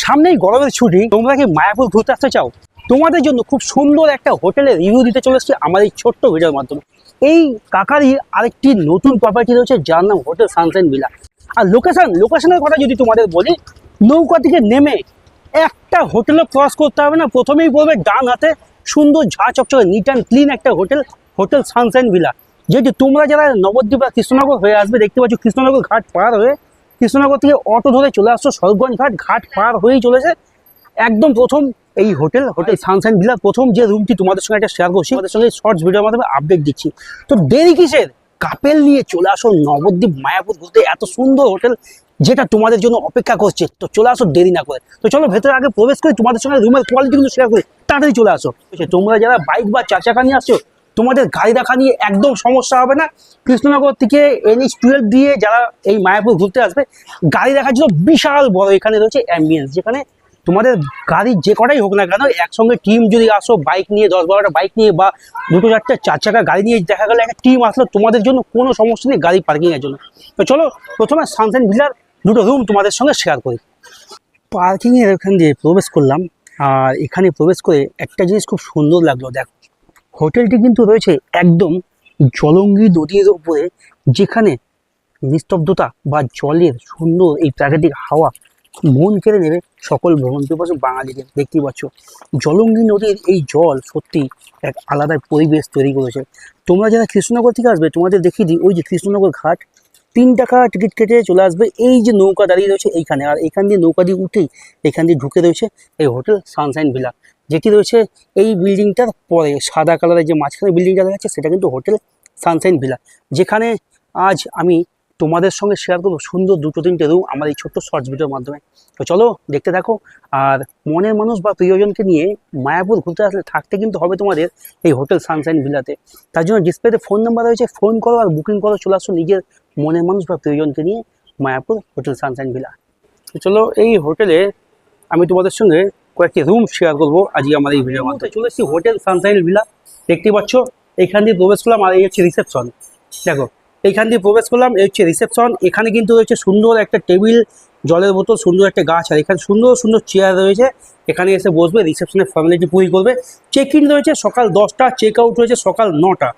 সামনেই গরমের ছুটি, তোমরা কি মায়াপুর ঘুরতে আসতে চাও? তোমাদের জন্য খুব সুন্দর একটা হোটেলের রিভিউ দিতে চলে এসেছি আমার এই ছোট্ট ভিডিওর মাধ্যমে। এই কাকারই আরেকটি নতুন প্রপার্টি রয়েছে যার নাম হোটেল সানশাইন ভিলা। আর লোকেশনের কথা যদি তোমাদের বলি, নৌকা থেকে নেমে একটা হোটেলে ক্রস করতে হবে না, প্রথমেই বলবে ডান হাতে সুন্দর ঝাঁ চকচকে নিট অ্যান্ড ক্লিন একটা হোটেল সানশাইন ভিলা। যেহেতু তোমরা যারা নবদ্বীপ বা কৃষ্ণনগর হয়ে আসবে, দেখতে পাচ্ছ কৃষ্ণনগর ঘাট পার হয়ে কৃষ্ণনগর থেকে অটো ধরে চলে আসছো স্বর্গগঞ্জ ঘাট পার হয়েই চলেছে একদম প্রথম এই হোটেল সানশাইন ভিলা। প্রথম যে রুমটি তোমাদের সঙ্গে একটা শেয়ার করছি, তোমাদের সঙ্গে শর্টস ভিডিওর মাধ্যমে আপডেট দিচ্ছি। তো দেরি কিসের, কাপেল নিয়ে চলে আসো নবদ্বীপ মায়াপুর ঘুরতে, এত সুন্দর হোটেল যেটা তোমাদের জন্য অপেক্ষা করছে। তো চলে আসো দেরি না করে। তো চলো ভেতরে আগে প্রবেশ করি, তোমাদের সঙ্গে রুমের কোয়ালিটি কিন্তু শেয়ার করি, তাড়াতাড়ি চলে আসো। তোমরা যারা বাইক বা চার চাকা নিয়ে আসছো, তোমাদের গাড়ি রাখা নিয়ে একদম সমস্যা হবে না। কৃষ্ণনগর থেকে NH-12 দিয়ে যারা এই মায়াপুর ঘুরতে আসবে, গাড়ি রাখার জন্য বিশাল বড় এখানে রয়েছে অ্যাম্বিয়েন্স, যেখানে তোমাদের গাড়ি যে কটাই হোক না কেন, একসঙ্গে টিম যদি আসো বাইক নিয়ে, 10-12টা বাইক নিয়ে বা 2-4টা চার চাকা গাড়ি নিয়ে দেখা গেলো একটা টিম আসলো, তোমাদের জন্য কোনো সমস্যা নেই গাড়ি পার্কিংয়ের জন্য। তো চলো প্রথমে সানশাইন ভিলার দুটো রুম তোমাদের সঙ্গে শেয়ার করি। পার্কিংয়ের এখান দিয়ে প্রবেশ করলাম, আর এখানে প্রবেশ করে একটা জিনিস খুব সুন্দর লাগলো। দেখো, হোটেলটি কিন্তু রয়েছে একদম জলঙ্গি নদীর উপরে, যেখানে নিস্তব্ধতা বা জলের সুন্দর এই প্রাকৃতিক হাওয়া মন কেড়ে নেবে সকল ভ্রমণ পিপাসু বাঙালিদের। দেখতেই পাচ্ছ জলঙ্গি নদীর এই জল সত্যি এক আলাদা পরিবেশ তৈরি করেছে। তোমরা যারা কৃষ্ণনগর থেকে আসবে, তোমাদের দেখিয়ে দিই, ওই যে কৃষ্ণনগর ঘাট, 3 টাকা টিকিট কেটে চলে আসবে। এই যে নৌকা দাঁড়িয়ে রয়েছে এইখানে, আর এখান দিয়ে নৌকা দিয়ে উঠেই এখান দিয়ে ঢুকে রয়েছে এই হোটেল সানশাইন ভিলা, যেটি রয়েছে এই বিল্ডিংটার পরে সাদা কালারের যে মাঝখানে বিল্ডিংটা দেখা যাচ্ছে, সেটা কিন্তু হোটেল সানশাইন ভিলা, যেখানে আজ আমি তোমাদের সঙ্গে শেয়ার করবো সুন্দর 2-3টে রুম আমার এই ছোট্ট শর্টস ভিডিওর মাধ্যমে। তো চলো দেখতে থাকো। আর মনের মানুষ বা প্রিয়জনকে নিয়ে মায়াপুর ঘুরতে আসলে থাকতে কিন্তু হবে তোমাদের এই হোটেল সানশাইন ভিলাতে। তার জন্য ডিসপ্লেতে ফোন নাম্বার রয়েছে, ফোন করো আর বুকিং করো, চলে আসো নিজের মনের মানুষ বা প্রিয়জনকে নিয়ে মায়াপুর হোটেল সানশাইন ভিলা। তো চলো এই হোটেলে আমি তোমাদের সঙ্গে কয়েকটি রুম শেয়ার করবো আজকে আমার এই ভিডিওর মধ্যে। চলে এসেছি হোটেল সানশাইন ভিলা, দেখতে পাচ্ছ এইখান দিয়ে প্রবেশ করলাম, আর এই হচ্ছে রিসেপশন। দেখো এইখান দিয়ে প্রবেশ করলাম, এই হচ্ছে রিসেপশন। এখানে কিন্তু রয়েছে সুন্দর একটা টেবিল, জলের বোতল, সুন্দর একটা গাছ, আর এখানে সুন্দর সুন্দর চেয়ার রয়েছে। এখানে এসে বসবে, রিসেপশনের ফর্মালিটি পুরি করবে। চেক ইন রয়েছে সকাল 10টা, চেক আউট রয়েছে সকাল 9টা।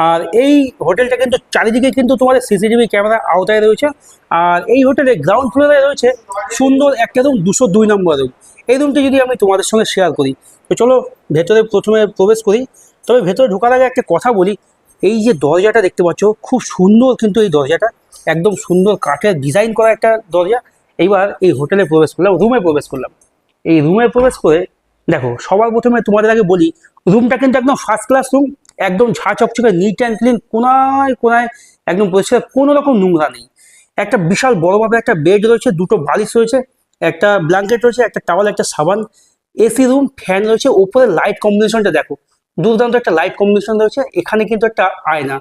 আর এই হোটেলটা কিন্তু চারিদিকে কিন্তু তোমাদের CCTV ক্যামেরা আওতায় রয়েছে। আর এই হোটেলে গ্রাউন্ড ফ্লোরে রয়েছে সুন্দর একটা রুম, 202 নম্বর রুম। এই রুমটি যদি আমি তোমাদের সঙ্গে শেয়ার করি, তো চলো ভেতরে প্রথমে প্রবেশ করি। তবে ভেতরে ঢোকার আগে একটা কথা বলি, এই যে দরজাটা দেখতে পাচ্ছ খুব সুন্দর, কিন্তু এই দরজাটা একদম সুন্দর কাঠের ডিজাইন করা একটা দরজা। এইবার এই হোটেলে প্রবেশ করলাম, রুমে প্রবেশ করলাম। এই রুমে প্রবেশ করে দেখো, সবার প্রথমে তোমাদের আগে বলি, রুমটা কিন্তু একদম ফার্স্ট ক্লাস রুম, একদম ঝাঁ চকচকে নিট অ্যান্ড ক্লিন, কোনায় কোনায় একদম পরিষ্কার, কোনো রকম নোংরা নেই। একটা বিশাল বড়ভাবে একটা বেড রয়েছে, 2টো বালিশ রয়েছে, একটা ব্ল্যাঙ্কেট রয়েছে, একটা টাওয়াল, একটা সাবান। AC রুম, ফ্যান রয়েছে, উপরে লাইট কম্বিনেশনটা দেখো, দুর্দান্ত একটা লাইট কম্বিনেশন রয়েছে। এখানে কিন্তু একটা আয়না,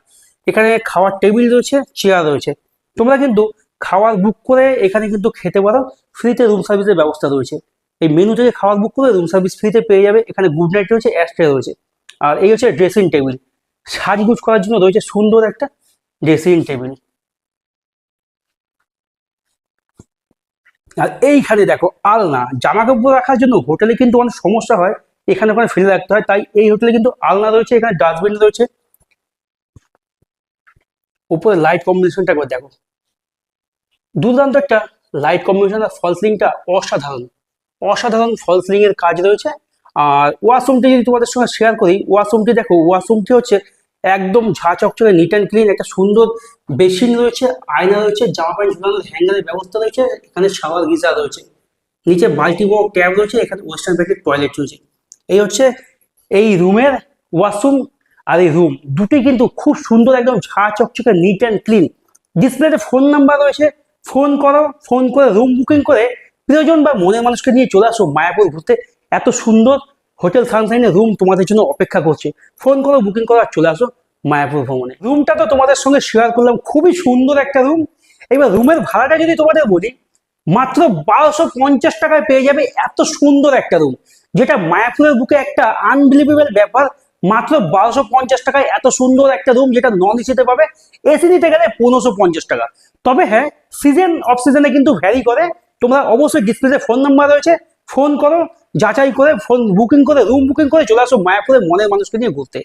এখানে খাওয়ার টেবিল রয়েছে, চেয়ার রয়েছে। তোমরা কিন্তু খাওয়ার বুক করে এখানে কিন্তু খেতে পারো, ফ্রিতে রুম সার্ভিসের ব্যবস্থা রয়েছে। এই মেনু থেকে খাওয়ার বুক করে রুম সার্ভিস ফ্রিতে পেয়ে যাবে। এখানে গুড নাইট রয়েছে, অ্যাস্ট্রে রয়েছে। আর এই হচ্ছে ড্রেসিং টেবিল, সাজগুজ করার জন্য রয়েছে সুন্দর একটা ড্রেসিং টেবিল। আর এইখানে দেখো আলনা, জামা কাপড় রাখার জন্য হোটেলে কিন্তু অনেক সমস্যা হয়, এখানে ওখানে ফেলে রাখতে হয়, তাই এই হোটেলে কিন্তু আলনা রয়েছে, এখানে ডাস্টবিন রয়েছে। উপরে লাইট কম্বিনেশনটা একবার দেখো, দুর্দান্ত একটা লাইট কম্বিনেশন। আর ফল সিলিংটা অসাধারণ ফল সিলিং এর কাজ রয়েছে। আর ওয়াশরুমটি যদি তোমাদের সঙ্গে শেয়ার করি, ওয়াশরুমটি দেখো, ওয়াশরুমটি হচ্ছে একদম ঝাঁ চকচকে নিট অ্যান্ড ক্লিন। একটা সুন্দর বেসিন রয়েছে, আয়না রয়েছে, জামা প্যান্ট ঝুলানোর হ্যাঙ্গারের ব্যবস্থা রয়েছে, এখানে শাওয়ার গিজার রয়েছে, নিচে মাল্টি ওয়াক ট্যাব রয়েছে, এখানে ওয়েস্টার্ন ব্যাকেট টয়লেট রয়েছে। এই হচ্ছে এই রুমের ওয়াশরুম। আর এই রুম দুটি কিন্তু খুব সুন্দর, একদম ঝাঁ চকচকে নিট অ্যান্ড ক্লিন। ডিসপ্লেতে ফোন নাম্বার রয়েছে, ফোন করো, ফোন করে রুম বুকিং করে প্রিয়জন বা মনের মানুষকে নিয়ে চলে আসো মায়াপুর ঘুরতে। এত সুন্দর হোটেল সানশাইনের রুম তোমাদের জন্য অপেক্ষা করছে। ফোন করো, বুকিং করো, আর চলে আসো মায়াপুর ভ্রমণে। রুমটা তো তোমাদের সঙ্গে শেয়ার করলাম, খুবই সুন্দর একটা রুম। এবার রুমের ভাড়াটা যদি তোমাদের বলি, মাত্র 1250 টাকায় পেয়ে যাবে এত সুন্দর একটা রুম, যেটা মায়াপুরের বুকে একটা আনবিলিভেবল ব্যাপার। মাত্র 1250 টাকায় এত সুন্দর একটা রুম, যেটা নন এসিতে পাবে, AC নিতে গেলে 1550 টাকা। তবে হ্যাঁ, সিজন অফ সিজনে কিন্তু ভ্যারি করে। তোমরা অবশ্যই ডিসপ্লেতে ফোন নাম্বার রয়েছে, ফোন করো, যাচাই করে ফোন বুকিং করে রুম বুকিং করে চলে আসো মায়াপুরে মনের মানুষকে নিয়ে ঘুরতে।